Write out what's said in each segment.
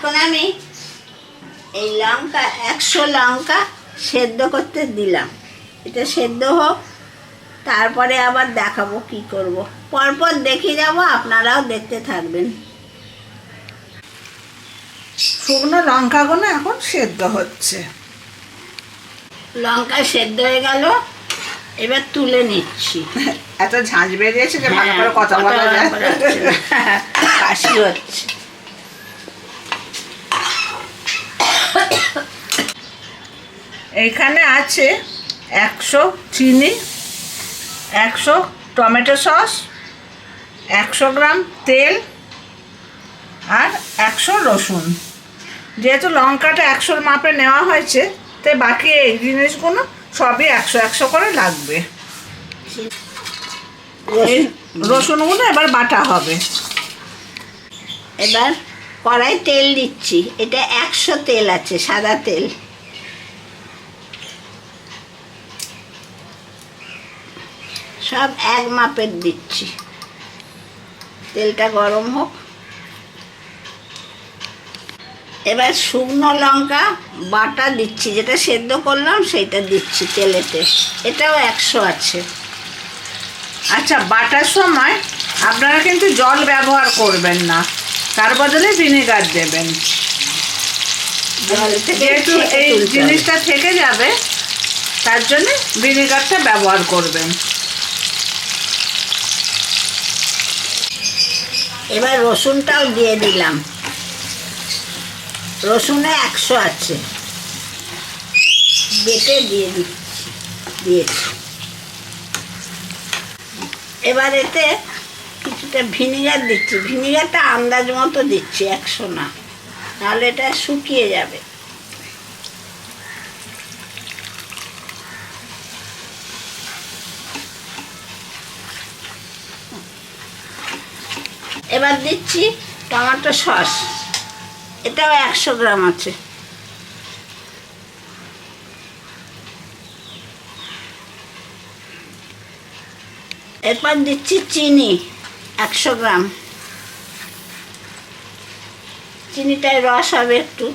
এখন আমি এই লঙ্কা 100 লঙ্কা সেদ্ধ করতে দিলাম। এটা সেদ্ধ হোক, তারপরে আবার দেখাবো কি করব। পরপর দেখিয়ে যাব, আপনারাও দেখতে থাকবেন। শুকনো লঙ্কাগুলো এখন সেদ্ধ হচ্ছে। লঙ্কা সেদ্ধ হয়ে গেল, এবার তুলে নিচ্ছি। এত ঝাঁঝ বেরিয়েছে যে ভালো করে কথা বলা যায় না। কাশি হচ্ছে। এইখানে আছে 100 চিনি, 100 টমেটো সস, 100 গ্রাম তেল আর 100 রসুন। যেহেতু লঙ্কাটা 100 মাপে নেওয়া হয়েছে, তাই বাকি এই জিনিসগুলো সবই 100 করে লাগবে। এই রসুনগুলো এবার বাটা হবে। এবার কড়াই তেল দিচ্ছি। এটা 100 তেল আছে, সাদা তেল। সব এক মাপের দিচ্ছি। তেলটা গরম হোক। এবার শুকনো লঙ্কা বাটা দিচ্ছি, যেটা সেদ্ধ করলাম সেইটা দিচ্ছি তেলেতে। এটাও 100 আছে। আচ্ছা, বাটার সময় আপনারা কিন্তু জল ব্যবহার করবেন না, তার বদলে ভিনেগার দেবেন। জল থেকে যেহেতু এই জিনিসটা থেকে যাবে, তার জন্য ভিনেগারটা ব্যবহার করবেন। এবার রসুনটাও দিয়ে দিলাম। রসুনে 100 আছে, বেটে দিয়েছি। এবার এতে কিছুটা ভিনিগার দিচ্ছি। ভিনিগারটা আন্দাজ মতো দিচ্ছি, 100 না, নাহলে এটা শুকিয়ে যাবে। এবার দিচ্ছি টমেটো সস। এটাও 100 গ্রাম আছে। এরপর দিচ্ছি চিনি 100 গ্রাম। চিনিটায় রস হবে একটু।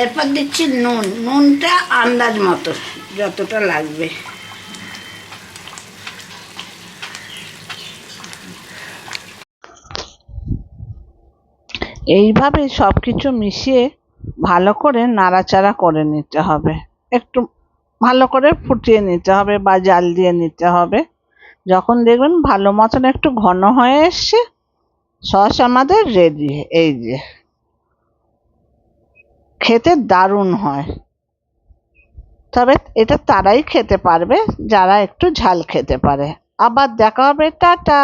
এরপর দিচ্ছি নুন। নুনটা আন্দাজ মতো, যতটা লাগবে। এইভাবে সব কিছু মিশিয়ে ভালো করে নাড়াচাড়া করে নিতে হবে। একটু ভালো করে ফুটিয়ে নিতে হবে বা জাল দিয়ে নিতে হবে। যখন দেখবেন ভালো মতন একটু ঘন হয়ে এসছে, সস আমাদের রেডি। এই যে, খেতে দারুণ হয়। তবে এটা তারাই খেতে পারবে যারা একটু ঝাল খেতে পারে। আবার দেখা হবে, টাটা।